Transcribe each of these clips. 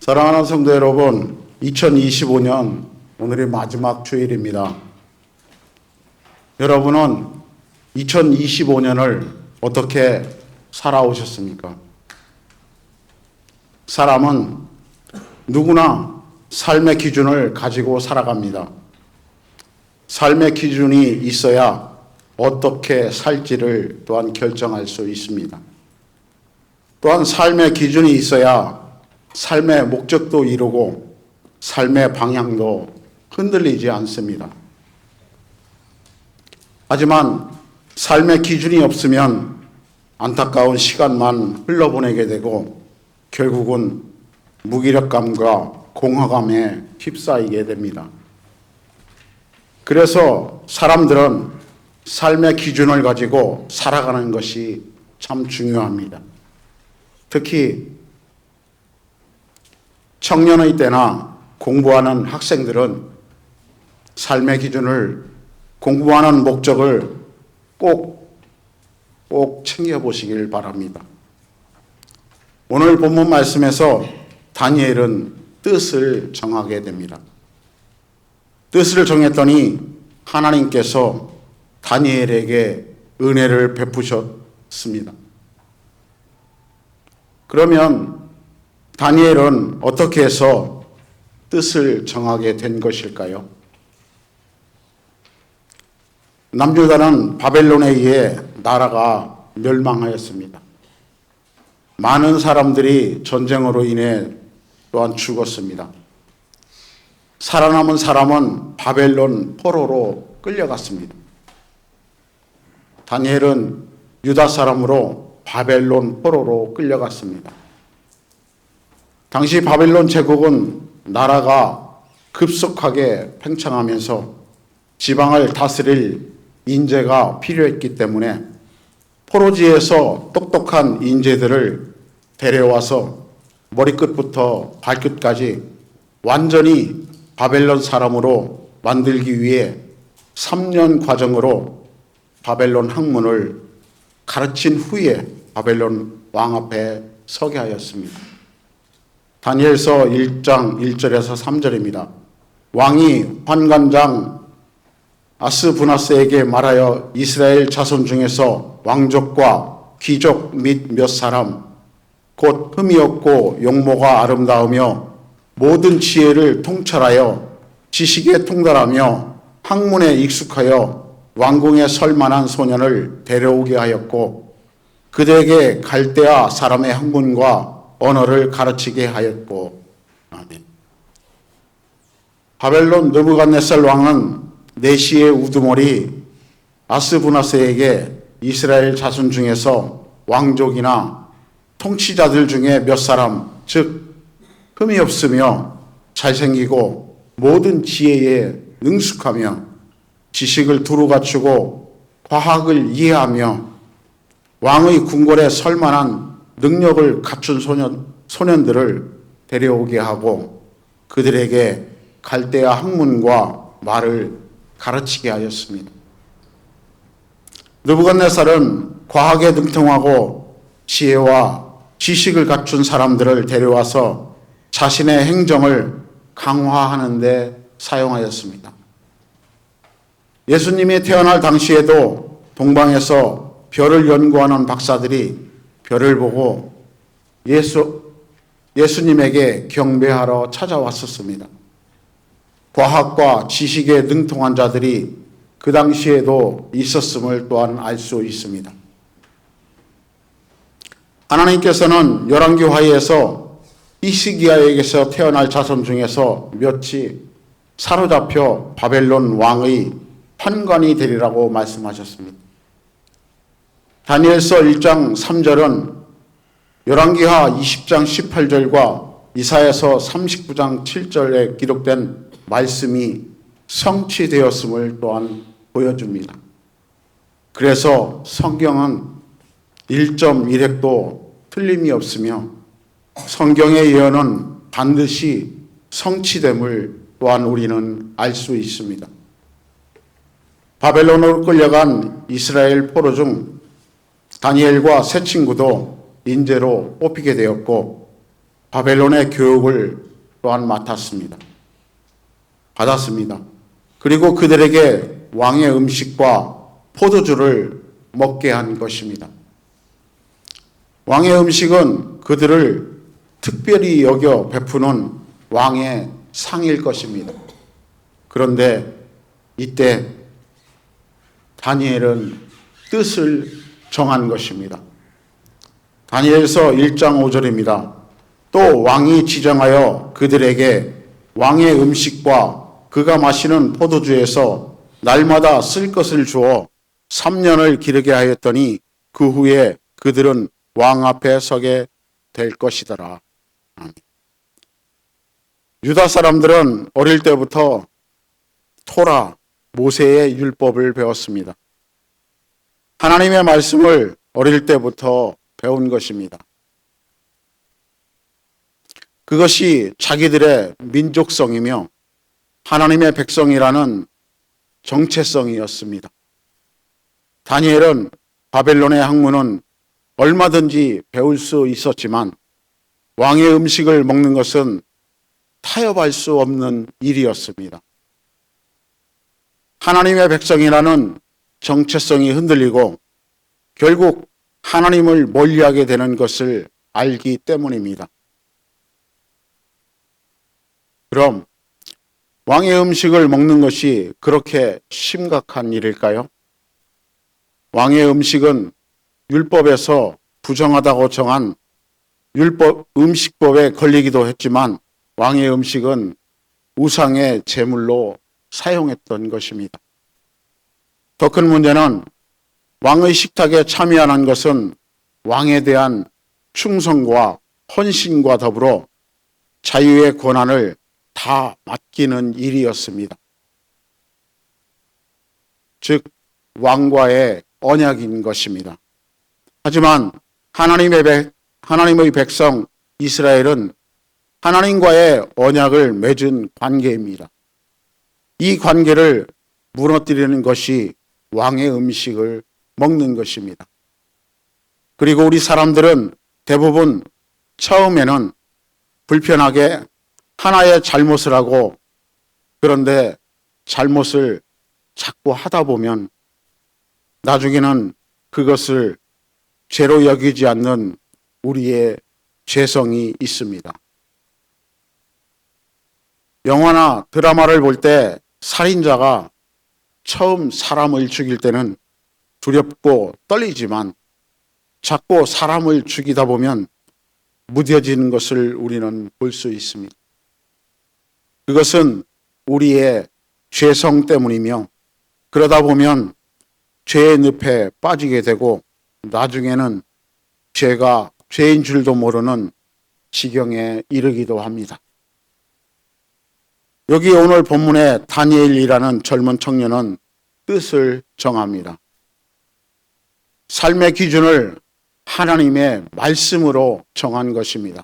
사랑하는 성도 여러분, 2025년 오늘이 마지막 주일입니다. 여러분은 2025년을 어떻게 살아오셨습니까? 사람은 누구나 삶의 기준을 가지고 살아갑니다. 삶의 기준이 있어야 어떻게 살지를 또한 결정할 수 있습니다. 또한 삶의 기준이 있어야 삶의 목적도 이루고 삶의 방향도 흔들리지 않습니다. 하지만 삶의 기준이 없으면 안타까운 시간만 흘러보내게 되고 결국은 무기력감과 공허감에 휩싸이게 됩니다. 그래서 사람들은 삶의 기준을 가지고 살아가는 것이 참 중요합니다. 특히 청년의 때나 공부하는 학생들은 삶의 기준을, 공부하는 목적을 꼭 챙겨보시길 바랍니다. 오늘 본문 말씀에서 다니엘은 뜻을 정하게 됩니다. 뜻을 정했더니 하나님께서 다니엘에게 은혜를 베푸셨습니다. 그러면 다니엘은 어떻게 해서 뜻을 정하게 된 것일까요? 남유다는 바벨론에 의해 나라가 멸망하였습니다. 많은 사람들이 전쟁으로 인해 또한 죽었습니다. 살아남은 사람은 바벨론 포로로 끌려갔습니다. 다니엘은 유다 사람으로 바벨론 포로로 끌려갔습니다. 당시 바벨론 제국은 나라가 급속하게 팽창하면서 지방을 다스릴 인재가 필요했기 때문에 포로지에서 똑똑한 인재들을 데려와서 머리끝부터 발끝까지 완전히 바벨론 사람으로 만들기 위해 3년 과정으로 바벨론 학문을 가르친 후에 바벨론 왕 앞에 서게 하였습니다. 다니엘서 1장 1절에서 3절입니다. 왕이 환관장 아스부나스에게 말하여 이스라엘 자손 중에서 왕족과 귀족 및 몇 사람 곧 흠이 없고 용모가 아름다우며 모든 지혜를 통찰하여 지식에 통달하며 학문에 익숙하여 왕궁에 설 만한 소년을 데려오게 하였고 그들에게 갈대아 사람의 학문과 언어를 가르치게 하였고. 아멘. 바벨론 느부갓네살 왕은 내시의 우두머리 아스부나스에게 이스라엘 자손 중에서 왕족이나 통치자들 중에 몇 사람, 즉 흠이 없으며 잘생기고 모든 지혜에 능숙하며 지식을 두루 갖추고 과학을 이해하며 왕의 궁궐에 설 만한 능력을 갖춘 소년들을 데려오게 하고 그들에게 갈대아 학문과 말을 가르치게 하였습니다. 느부갓네살은 과학에 능통하고 지혜와 지식을 갖춘 사람들을 데려와서 자신의 행정을 강화하는 데 사용하였습니다. 예수님이 태어날 당시에도 동방에서 별을 연구하는 박사들이 별을 보고 예수님에게 경배하러 찾아왔었습니다. 과학과 지식에 능통한 자들이 그 당시에도 있었음을 또한 알 수 있습니다. 하나님께서는 열왕기하에서 히스기야에게서 태어날 자손 중에서 몇이 사로잡혀 바벨론 왕의 판관이 되리라고 말씀하셨습니다. 다니엘서 1장 3절은 열왕기하 20장 18절과 이사야서 39장 7절에 기록된 말씀이 성취되었음을 또한 보여줍니다. 그래서 성경은 1.1획도 틀림이 없으며 성경의 예언은 반드시 성취됨을 또한 우리는 알 수 있습니다. 바벨론으로 끌려간 이스라엘 포로 중 다니엘과 세 친구도 인재로 뽑히게 되었고 바벨론의 교육을 또한 받았습니다. 그리고 그들에게 왕의 음식과 포도주를 먹게 한 것입니다. 왕의 음식은 그들을 특별히 여겨 베푸는 왕의 상일 것입니다. 그런데 이때 다니엘은 뜻을 정한 것입니다. 다니엘서 1장 5절입니다. 또 왕이 지정하여 그들에게 왕의 음식과 그가 마시는 포도주에서 날마다 쓸 것을 주어 3년을 기르게 하였더니 그 후에 그들은 왕 앞에 서게 될 것이더라. 유다 사람들은 어릴 때부터 토라, 모세의 율법을 배웠습니다. 하나님의 말씀을 어릴 때부터 배운 것입니다. 그것이 자기들의 민족성이며 하나님의 백성이라는 정체성이었습니다. 다니엘은 바벨론의 학문은 얼마든지 배울 수 있었지만 왕의 음식을 먹는 것은 타협할 수 없는 일이었습니다. 하나님의 백성이라는 정체성이 흔들리고 결국 하나님을 멀리하게 되는 것을 알기 때문입니다. 그럼 왕의 음식을 먹는 것이 그렇게 심각한 일일까요? 왕의 음식은 율법에서 부정하다고 정한 음식법에 걸리기도 했지만 왕의 음식은 우상의 제물로 사용했던 것입니다. 더 큰 문제는 왕의 식탁에 참여하는 것은 왕에 대한 충성과 헌신과 더불어 자유의 권한을 다 맡기는 일이었습니다. 즉 왕과의 언약인 것입니다. 하지만 하나님의 백성 이스라엘은 하나님과의 언약을 맺은 관계입니다. 이 관계를 무너뜨리는 것이 왕의 음식을 먹는 것입니다. 그리고 우리 사람들은 대부분 처음에는 불편하게 하나의 잘못을 하고 그런데 잘못을 자꾸 하다 보면 나중에는 그것을 죄로 여기지 않는 우리의 죄성이 있습니다. 영화나 드라마를 볼 때 살인자가 처음 사람을 죽일 때는 두렵고 떨리지만 자꾸 사람을 죽이다 보면 무뎌지는 것을 우리는 볼 수 있습니다. 그것은 우리의 죄성 때문이며 그러다 보면 죄의 늪에 빠지게 되고 나중에는 죄가 죄인 줄도 모르는 지경에 이르기도 합니다. 여기 오늘 본문에 다니엘이라는 젊은 청년은 뜻을 정합니다. 삶의 기준을 하나님의 말씀으로 정한 것입니다.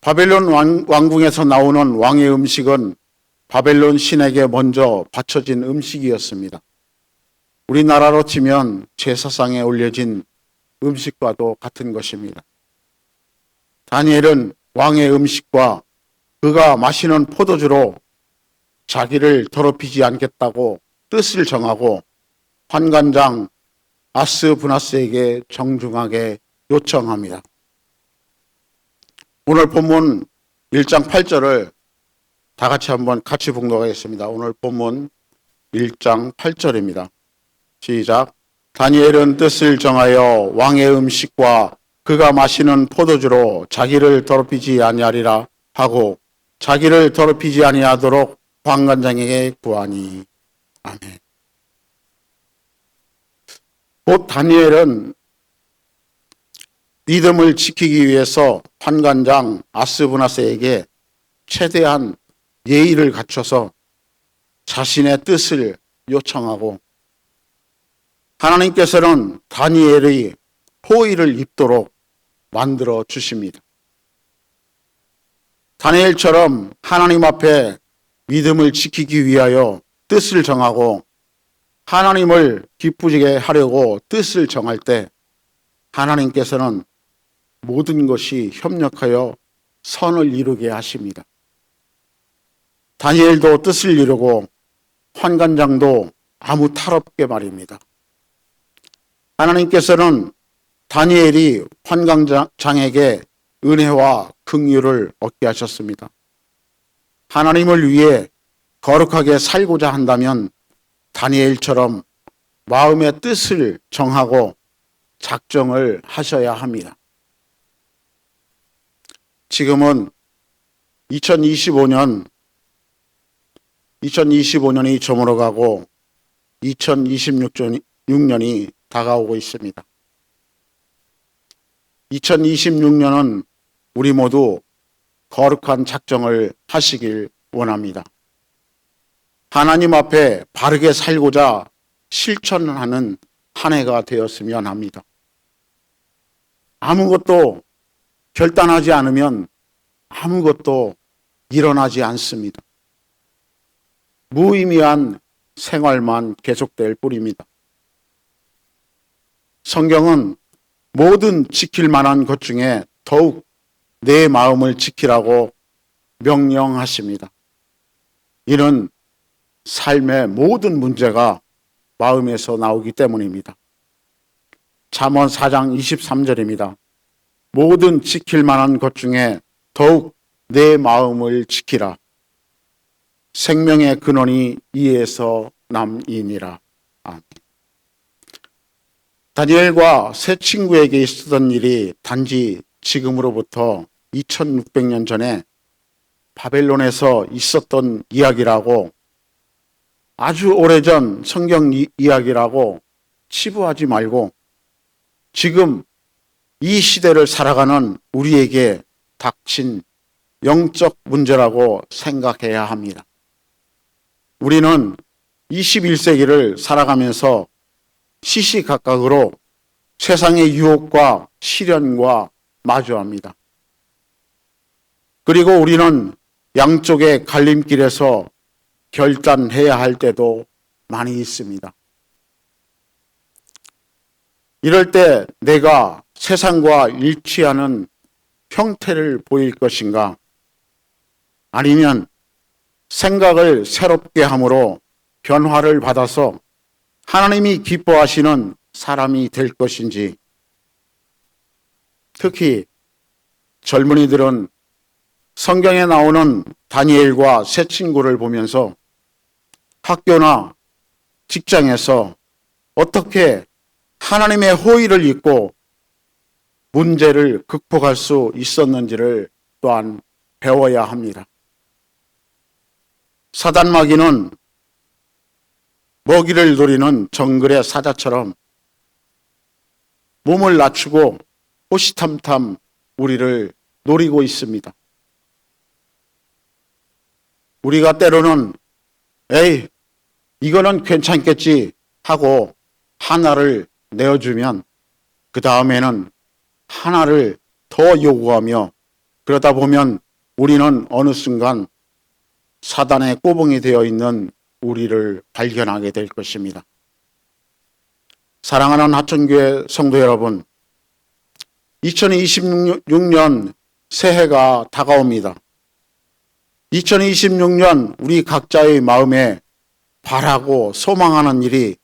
바벨론 왕궁에서 나오는 왕의 음식은 바벨론 신에게 먼저 바쳐진 음식이었습니다. 우리나라로 치면 제사상에 올려진 음식과도 같은 것입니다. 다니엘은 왕의 음식과 그가 마시는 포도주로 자기를 더럽히지 않겠다고 뜻을 정하고 환관장 아스브나스에게 정중하게 요청합니다. 오늘 본문 1장 8절을 다 같이 봉독하겠습니다. 오늘 본문 1장 8절입니다. 시작. 다니엘은 뜻을 정하여 왕의 음식과 그가 마시는 포도주로 자기를 더럽히지 아니하리라 하고 자기를 더럽히지 아니하도록 환관장에게 구하니. 아멘. 곧 다니엘은 믿음을 지키기 위해서 환관장 아스브나스에게 최대한 예의를 갖춰서 자신의 뜻을 요청하고 하나님께서는 다니엘의 호의를 입도록 만들어 주십니다. 다니엘처럼 하나님 앞에 믿음을 지키기 위하여 뜻을 정하고 하나님을 기쁘게 하려고 뜻을 정할 때 하나님께서는 모든 것이 협력하여 선을 이루게 하십니다. 다니엘도 뜻을 이루고 환관장도 아무 탈 없게 말입니다. 하나님께서는 다니엘이 환관장에게 은혜와 긍휼을 얻게 하셨습니다. 하나님을 위해 거룩하게 살고자 한다면 다니엘처럼 마음의 뜻을 정하고 작정을 하셔야 합니다. 지금은 2025년이 저물어가고 2026년이 다가오고 있습니다. 2026년은 우리 모두 거룩한 작정을 하시길 원합니다. 하나님 앞에 바르게 살고자 실천하는 한 해가 되었으면 합니다. 아무것도 결단하지 않으면 아무것도 일어나지 않습니다. 무의미한 생활만 계속될 뿐입니다. 성경은 모든 지킬 만한 것 중에 더욱 내 마음을 지키라고 명령하십니다. 이는 삶의 모든 문제가 마음에서 나오기 때문입니다. 잠언 4장 23절입니다. 모든 지킬 만한 것 중에 더욱 내 마음을 지키라. 생명의 근원이 이에서 남이니라. 아멘. 다니엘과 세 친구에게 있었던 일이 단지 지금으로부터 2600년 전에 바벨론에서 있었던 이야기라고, 아주 오래전 성경 이야기라고 치부하지 말고 지금 이 시대를 살아가는 우리에게 닥친 영적 문제라고 생각해야 합니다. 우리는 21세기를 살아가면서 시시각각으로 세상의 유혹과 시련과 마주합니다. 그리고 우리는 양쪽의 갈림길에서 결단해야 할 때도 많이 있습니다. 이럴 때 내가 세상과 일치하는 형태를 보일 것인가? 아니면 생각을 새롭게 함으로 변화를 받아서 하나님이 기뻐하시는 사람이 될 것인지. 특히 젊은이들은 성경에 나오는 다니엘과 세 친구를 보면서 학교나 직장에서 어떻게 하나님의 호의를 잊고 문제를 극복할 수 있었는지를 또한 배워야 합니다. 사단마귀는 먹이를 노리는 정글의 사자처럼 몸을 낮추고 호시탐탐 우리를 노리고 있습니다. 우리가 때로는 에이, 이거는 괜찮겠지 하고 하나를 내어주면 그 다음에는 하나를 더 요구하며, 그러다 보면 우리는 어느 순간 사단의 꼬붕이 되어 있는 우리를 발견하게 될 것입니다. 사랑하는 하천교회 성도 여러분, 2026년 새해가 다가옵니다. 2026년 우리 각자의 마음에 바라고 소망하는 일이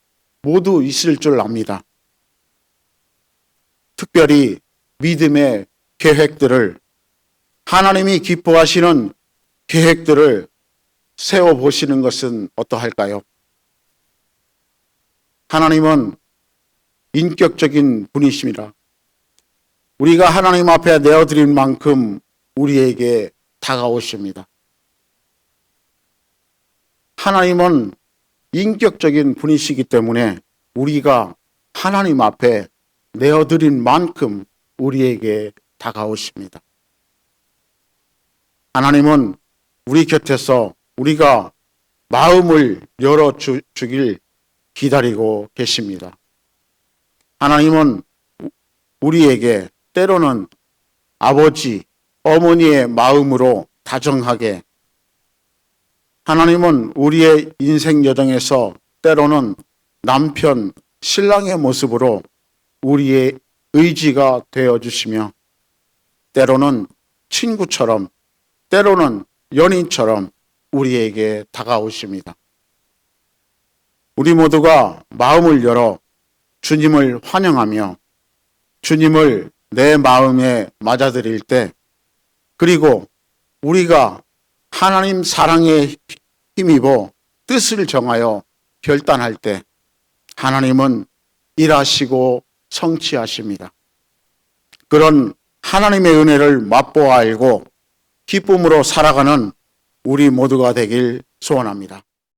모두 있을 줄 압니다. 특별히 믿음의 계획들을, 하나님이 기뻐하시는 계획들을 세워보시는 것은 어떠할까요? 하나님은 인격적인 분이십니다. 우리가 하나님 앞에 내어드린 만큼 우리에게 다가오십니다. 하나님은 인격적인 분이시기 때문에 우리가 하나님 앞에 내어드린 만큼 우리에게 다가오십니다. 하나님은 우리 곁에서 우리가 마음을 열어주길 기다리고 계십니다. 하나님은 우리에게 때로는 아버지, 어머니의 마음으로 다정하게, 하나님은 우리의 인생 여정에서 때로는 남편, 신랑의 모습으로 우리의 의지가 되어주시며, 때로는 친구처럼, 때로는 연인처럼 우리에게 다가오십니다. 우리 모두가 마음을 열어 주님을 환영하며 주님을 내 마음에 맞아들일 때, 그리고 우리가 하나님 사랑에 힘입어 뜻을 정하여 결단할 때 하나님은 일하시고 성취하십니다. 그런 하나님의 은혜를 맛보아 알고 기쁨으로 살아가는 우리 모두가 되길 소원합니다.